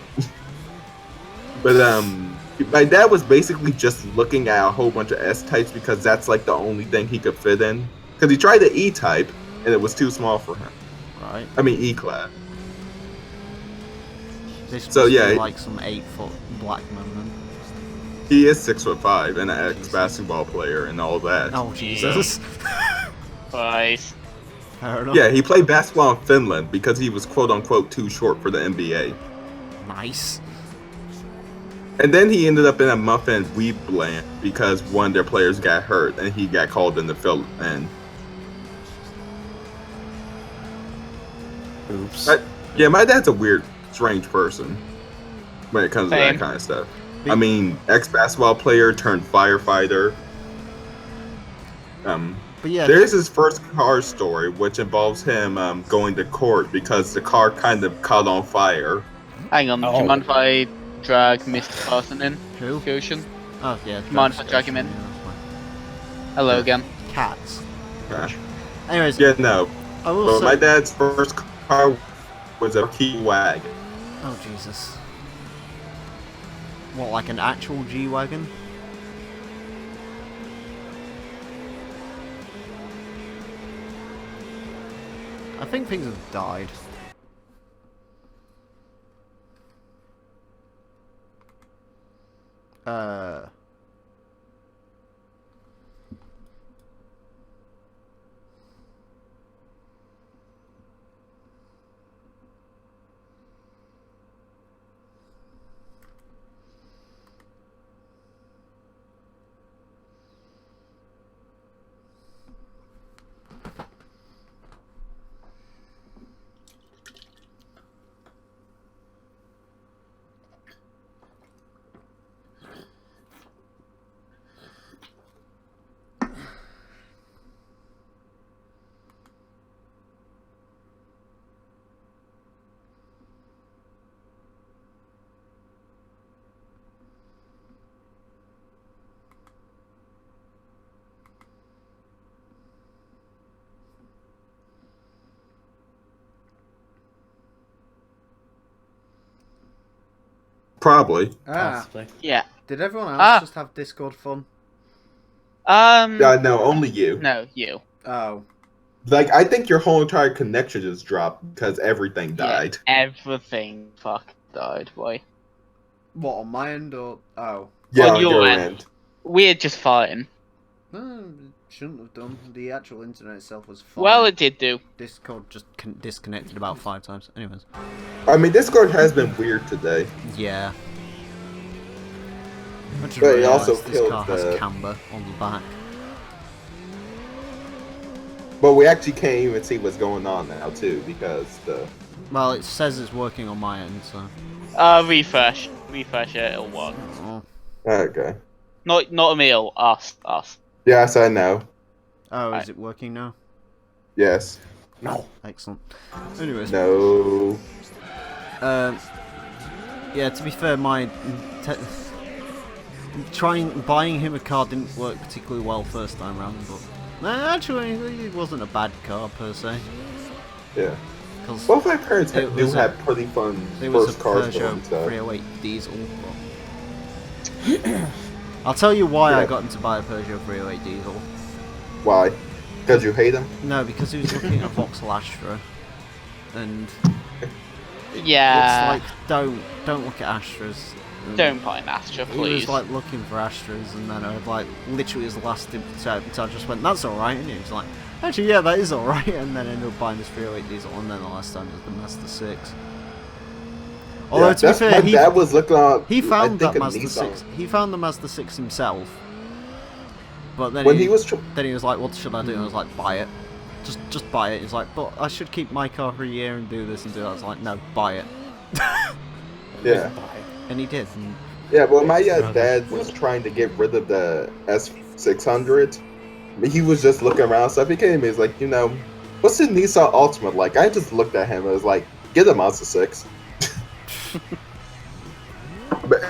But my dad was basically just looking at a whole bunch of S-types because that's like the only thing he could fit in. Because he tried the E-type, and it was too small for him. Right. I mean, E-class. This So, must yeah, be like some 8-foot black man then. He is 6'5" and an ex-basketball player and all that. Oh, Jesus. Nice. Fair enough. Yeah, he played basketball in Finland because he was quote-unquote too short for the NBA. Nice. And then he ended up in a muffin Weebland because one of their players got hurt and he got called in to fill in. Oops. Yeah, my dad's a weird, strange person when it comes to that Same. kind of stuff. I mean, ex-basketball player turned firefighter. But yeah, There's his first car story, which involves him going to court because the car kind of caught on fire. Hang on, do Oh. you mind if I drag Mr. Carson in? who? Ocean? Oh, yeah. Mind if I drag him in? Yeah, that's fine. Hello again. Cats. Yeah, Anyways, yeah no. I will But say... my dad's first car was a key wagon. Oh, Jesus. What, like an actual G-Wagon? I think things have died. Probably. Possibly. Yeah. Did everyone else Ah. just have Discord fun? No, only you. No, you. Oh. Like, I think your whole entire connection just dropped because everything died. Yeah, everything fucking died, boy. What, on my end or... Oh. Yeah, On on your your end. end. We're just fine. It shouldn't have done. The actual internet itself was fine. Well, it did do. Discord just disconnected about 5 times. Anyways. I mean, Discord has been weird today. Yeah. I just But it realised also this killed car the- has camber on the back. But we actually can't even see what's going on now, too, because the... Well, it says it's working on my end, so... Refresh. Refresh it, it'll work. Oh, Okay. Not Emile, us. Yes, I know. oh Right. is it working now? Yes. No. Excellent. Anyways. No. Yeah, to be fair, buying him a car didn't work particularly well first time round, but actually it wasn't a bad car per se. Yeah. 'Cause Both my parents It do was a- have pretty fun it was a first cars for Peugeot them, so... 308 diesel. But I'll tell you why I Yeah. got him to buy a Peugeot 308 diesel. Why? Because you hate them? No, because he was looking at a Vauxhall Astra, and Yeah. it's like don't look at Astras. And Don't buy an Astra, He was please. like looking for Astras, and then I like literally his last attempt, I just went, "That's all right," and he was like, "Actually, yeah, that is all right," and then ended up buying this 308 diesel, and then the last time was the Mazda 6. Although Yeah, to be that's fair, my dad was looking on... he found I think that a Mazda Nissan. 6. He found the Mazda 6 himself. But then When he he was... then he was like, "What should I do?" And I was like, "Buy it." just buy it. He's like, but I should keep my car for a year and do this and do that. I was like, no, buy it. Yeah. And he did. And Yeah, well, my dad was trying to get rid of the S600. He was just looking around stuff. He came to me, he's like, you know, what's the Nissan Altima like? I just looked at him and was like, get a Mazda 6.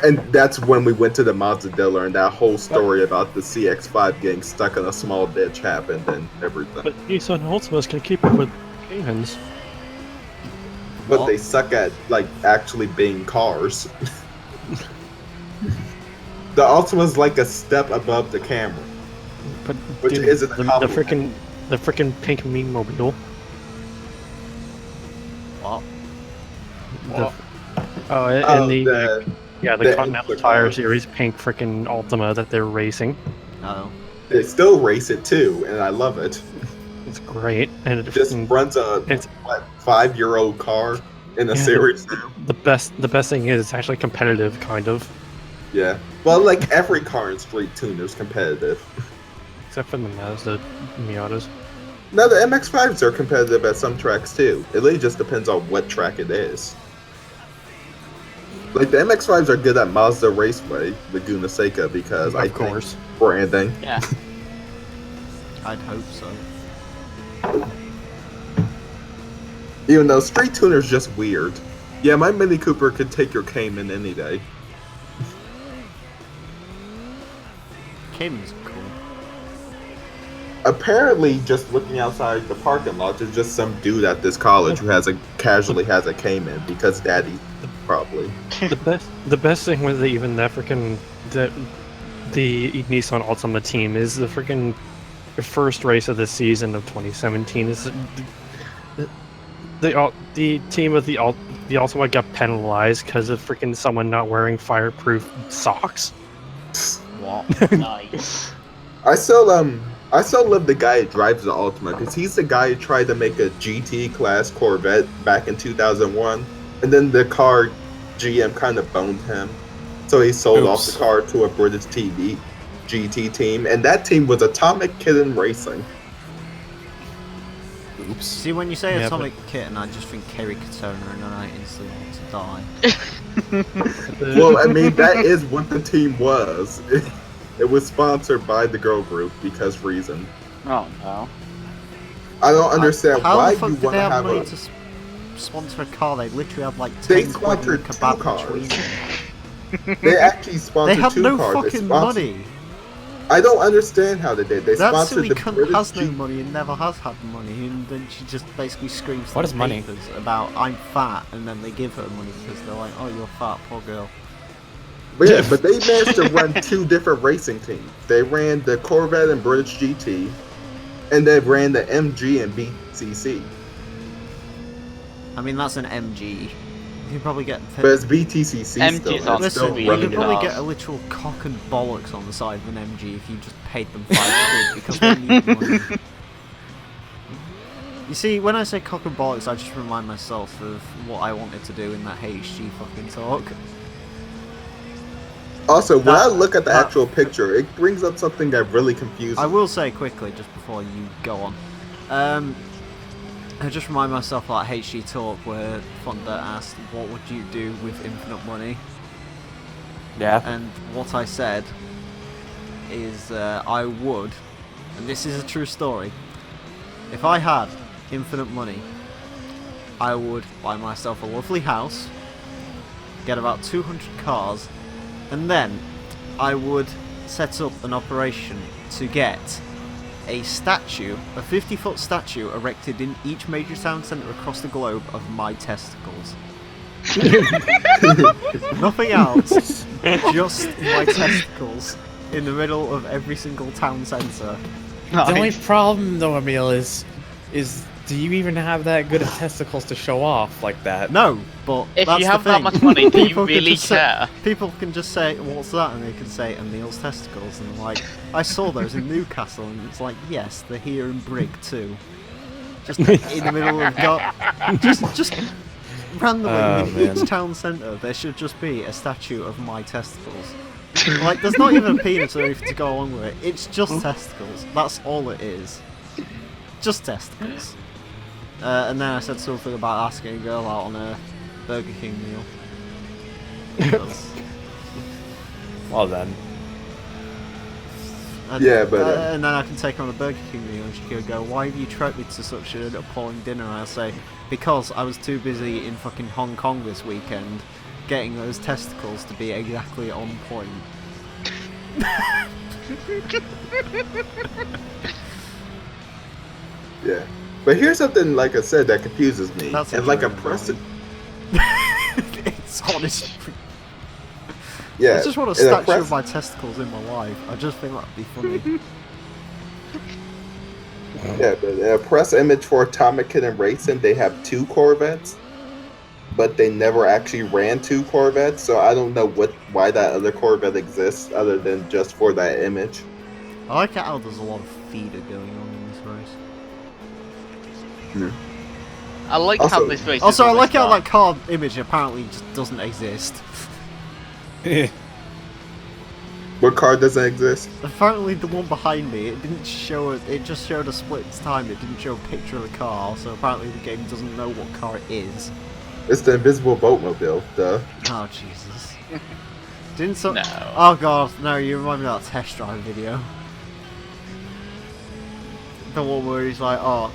And that's when we went to the Mazda dealer and that whole story about the CX-5 getting stuck in a small ditch happened and everything. But Nissan Altimas can keep up with Caymans. But What? they suck at, like, actually being cars. The Altima's like a step above the Camry. But Which dude, isn't a the compliment. freaking pink mean mobile. what? And the the Continental Insta Tire car. Series pink freaking Altima that they're racing. Oh. They still race it too, and I love it. It's great, and it Just freaking- runs a it's 5-year-old car in a Yeah, series now. the best thing is it's actually competitive, kind of, Yeah. Well, like every car in Street Tuner's competitive. except for the Mazda Miatas. Now the MX-5s are competitive at some tracks too. It really just depends on what track it is. Like the MX-5s are good at Mazda Raceway, Laguna Seca, because I Of course. think branding. Yeah. I'd hope so. Even though Street Tuner's just weird. Yeah, my Mini Cooper could take your Cayman any day. Cayman's cool. Apparently, just looking outside the parking lot, there's just some dude at this college who casually has a Cayman because daddy probably. The best thing with even that freaking the Nissan Altima team is the freaking first race of the season of 2017 is the team of the Altima got penalized because of freaking someone not wearing fireproof socks. What? Nice. I still love the guy who drives the Altima because he's the guy who tried to make a GT class Corvette back in 2001, and then the car GM kind of boned him, so he sold off the car to a British GT team, and that team was Atomic Kitten Racing. Oops. See, when you say Yeah, Atomic Kitten, I just think Kerry Katona and then I instantly want to die. Well, I mean that is what the team was. It was sponsored by the girl group because reason. Oh no. I don't understand How why the fuck you did want they to have have money a. to sponsor a car? They literally have like They 10 quid in a sponsored two kebab cars. between them. They actually They sponsored had two no cars. They fucking sponsored- money. I don't understand how they did. They That sponsored silly the cunt British has no G- money and never has had money, and then she just basically screams What to is the money? papers about I'm fat, and then they give her money because they're like, oh, you're fat, poor girl. But yeah, but they managed to run two different racing teams. They ran the Corvette and British GT, and they ran the MG and BCC. I mean, that's an MG. You can probably get. But it's BTCC still. MG's and on it's Listen, still speed. you running could it. probably cars. get a literal cock and bollocks on the side of an MG if you just paid them 5 quid because they need money. You see, when I say cock and bollocks, I just remind myself of what I wanted to do in that HG fucking talk. Also, when I look at the that- actual picture, it brings up something that really confuses I me. will say quickly, just before you go on, I just remind myself of that HG talk where Fonda asked, what would you do with infinite money? Yeah. And what I said is I would, and this is a true story, if I had infinite money, I would buy myself a lovely house, get about 200 cars, and then I would set up an operation to get a statue, a 50-foot statue erected in each major town centre across the globe of my testicles. Nothing else, just my testicles in the middle of every single town centre. The only problem though, Emile, is do you even have that good of testicles to show off like that? No, but If that's you the have that thing. much money, do you People can really just say- care? People can just say, what's that? And they can say, Emile's testicles. And I'm like, I saw those in Newcastle. And it's like, yes, they're here in Brig too. Just in the middle of just randomly Oh, in man. each town centre, there should just be a statue of my testicles. Like, there's not even a penis or anything to go along with it. It's just testicles. That's all it is. just testicles. And then I said something about asking a girl out on a Burger King meal. Because- Well then. And, Yeah, but, and then I can take her on a Burger King meal and she could go, why have you treated me to such an appalling dinner? And I'll say, because I was too busy in fucking Hong Kong this weekend getting those testicles to be exactly on point. Yeah. But here's something, like I said, that confuses me. That's and like a enjoyable. precedent. It's honestly... Yeah. I just want a and statue of my testicles in my life. I just think that'd be funny. Yeah, but in a press image for Atomic Kid and Racing, they have 2 Corvettes, but they never actually ran 2 Corvettes, so I don't know why that other Corvette exists other than just for that image. I like how there's a lot of feeder going on in this race. I like how Also- this race. Also, I is like how always that car image apparently just doesn't exist. What car doesn't exist? Apparently the one behind me, it didn't show it just showed a split time, it didn't show a picture of the car, so apparently the game doesn't know what car it is. It's the Invisible Boatmobile, duh. Oh Jesus. Didn't so No. Oh god, no, you remind me of that test drive video. The one where he's like, oh,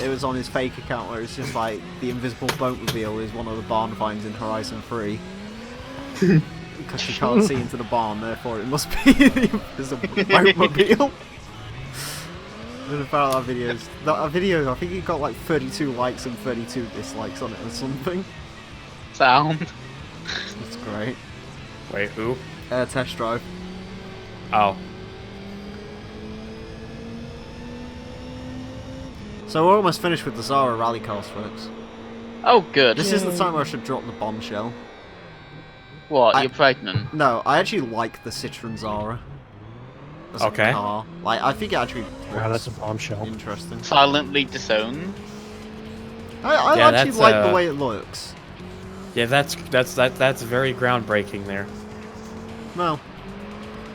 it was on his fake account where it's just like the Invisible Boatmobile is one of the barn finds in Horizon 3. Because you can't see into the barn, therefore it must be the Invisible Boatmobile. And about that video, I think it got like 32 likes and 32 dislikes on it or something. sound. That's great. Wait, who? Test drive. Oh. So we're almost finished with the Zara rally cars, folks. Oh, good. This is the time where I should drop the bombshell. What? I- You're pregnant? No, I actually like the Citroen Zara. As Okay. a car. Like, I think it actually Wow, that's a looks bombshell. interesting. Silently disowned. I Yeah, actually that's, like the way it looks. Yeah, that's very groundbreaking there. Well,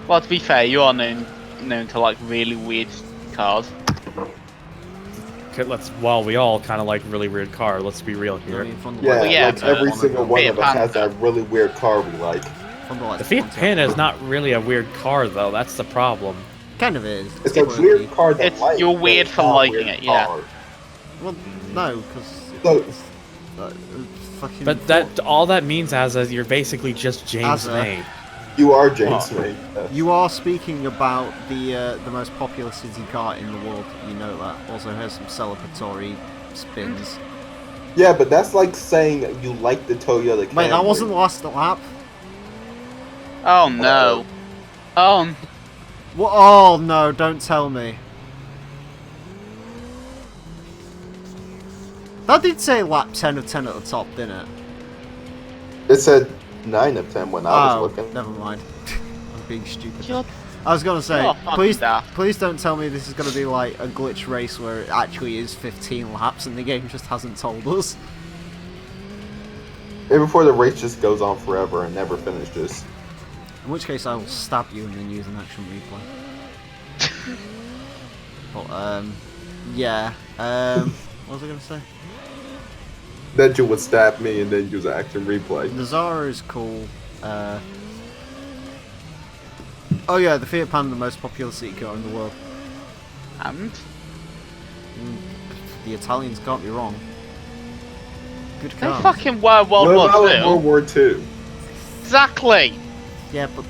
Well, to be fair, you are known to like really weird cars. Okay, well, we all kind of like really weird car. Let's be real I here. mean, Fonda Yeah, likes yeah, like but every Pontiac. single one of us Fiat has Panda. that really weird car we like. Fonda likes The Fiat Pontiac. Panda is not really a weird car, though. That's the problem. Kind of is. It's a quirky. weird car to It's- like. you're but weird it's for not a liking weird it, yeah. car. Well, no, because So, fucking. But that all that means is you're basically just James As a- May. you are James May. You are speaking about the most popular city car in the world. You know that. Also has some celebratory spins. Yeah, but that's like saying you like the Toyota Camry. Wait, that wasn't the last lap. Oh no. Oh. What? Oh no! Don't tell me. That did say lap 10 of 10 at the top, didn't it? It said 9 of 10 when I was looking. Never mind. I'm being stupid. You're- I was gonna say, You're fucking please, daft. please don't tell me this is gonna be like a glitch race where it actually is 15 laps and the game just hasn't told us. And before the race just goes on forever and never finishes. In which case, I will stab you and then use an action replay. But yeah. What was I gonna say? Then you would stab me and then use an action replay. The Zara is cool. Oh yeah, the Fiat Panda, the most popular city car in the world. And The Italians can't be wrong. Good they cars. fucking were World What War about II. World War II? Exactly. Yeah, but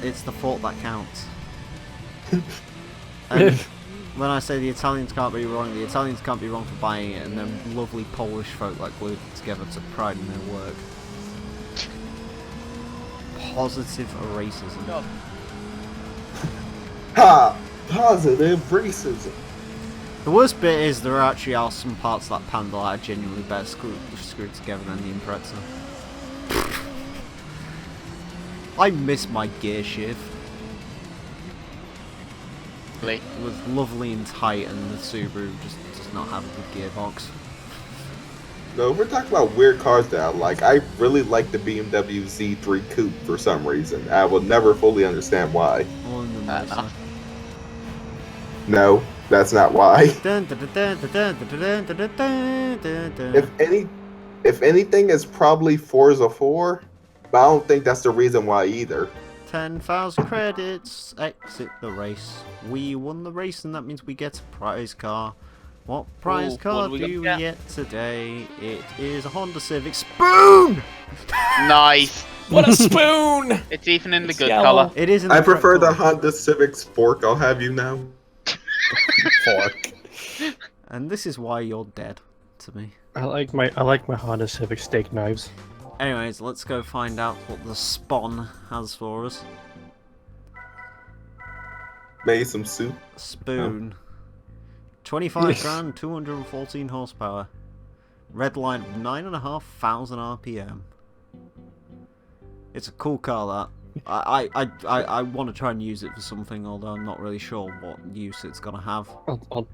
it's the fort that counts. And when I say the Italians can't be wrong, the Italians can't be wrong for buying it, and then lovely Polish folk like glued it together took pride in their work. Positive racism. God. Ha! Positive racism. The worst bit is there actually are some parts of that Panda that are genuinely better screwed together than the Impreza. I miss my gear shift. Really. It was lovely and tight, and the Subaru just does not have a good gearbox. No, we're talking about weird cars that I like. I really like the BMW Z3 Coupe for some reason. I will never fully understand why. More than Fair most, enough. No, That's not why. Dun, dun, dun, dun, dun, dun, dun, dun, dun, dun, dun. If anything, it's probably Forza 4, but I don't think that's the reason why either. 10,000 credits. Exit the race. We won the race, and that means we get a prize car. What prize Ooh, car what do we do we get? get today? It is a Honda Civic Spoon! Nice. What a spoon! It's even in the It's good yellow. color. It is in I the correct prefer the colour. Honda Civic Fork. I'll have you know. Fork. And this is why you're dead to me. I like my Honda Civic steak knives. Anyways, let's go find out what the spawn has for us. Made some soup. Spoon. 25 grand, 214 horsepower. Red line of 9,500 RPM. It's a cool car, that. I want to try and use it for something, although I'm not really sure what use it's gonna have. I'll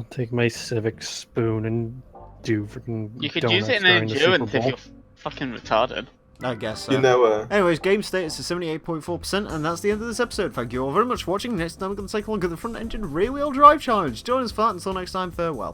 take my Civic spoon and do freaking You could donuts use it in during the Super endurance if Bowl. you're fucking retarded. I guess so. You know, Anyways, game status is 78.4%, and that's the end of this episode. Thank you all very much for watching. Next time we're going to take a look at the front engine rear wheel drive challenge. Join us for that. Until next time, farewell.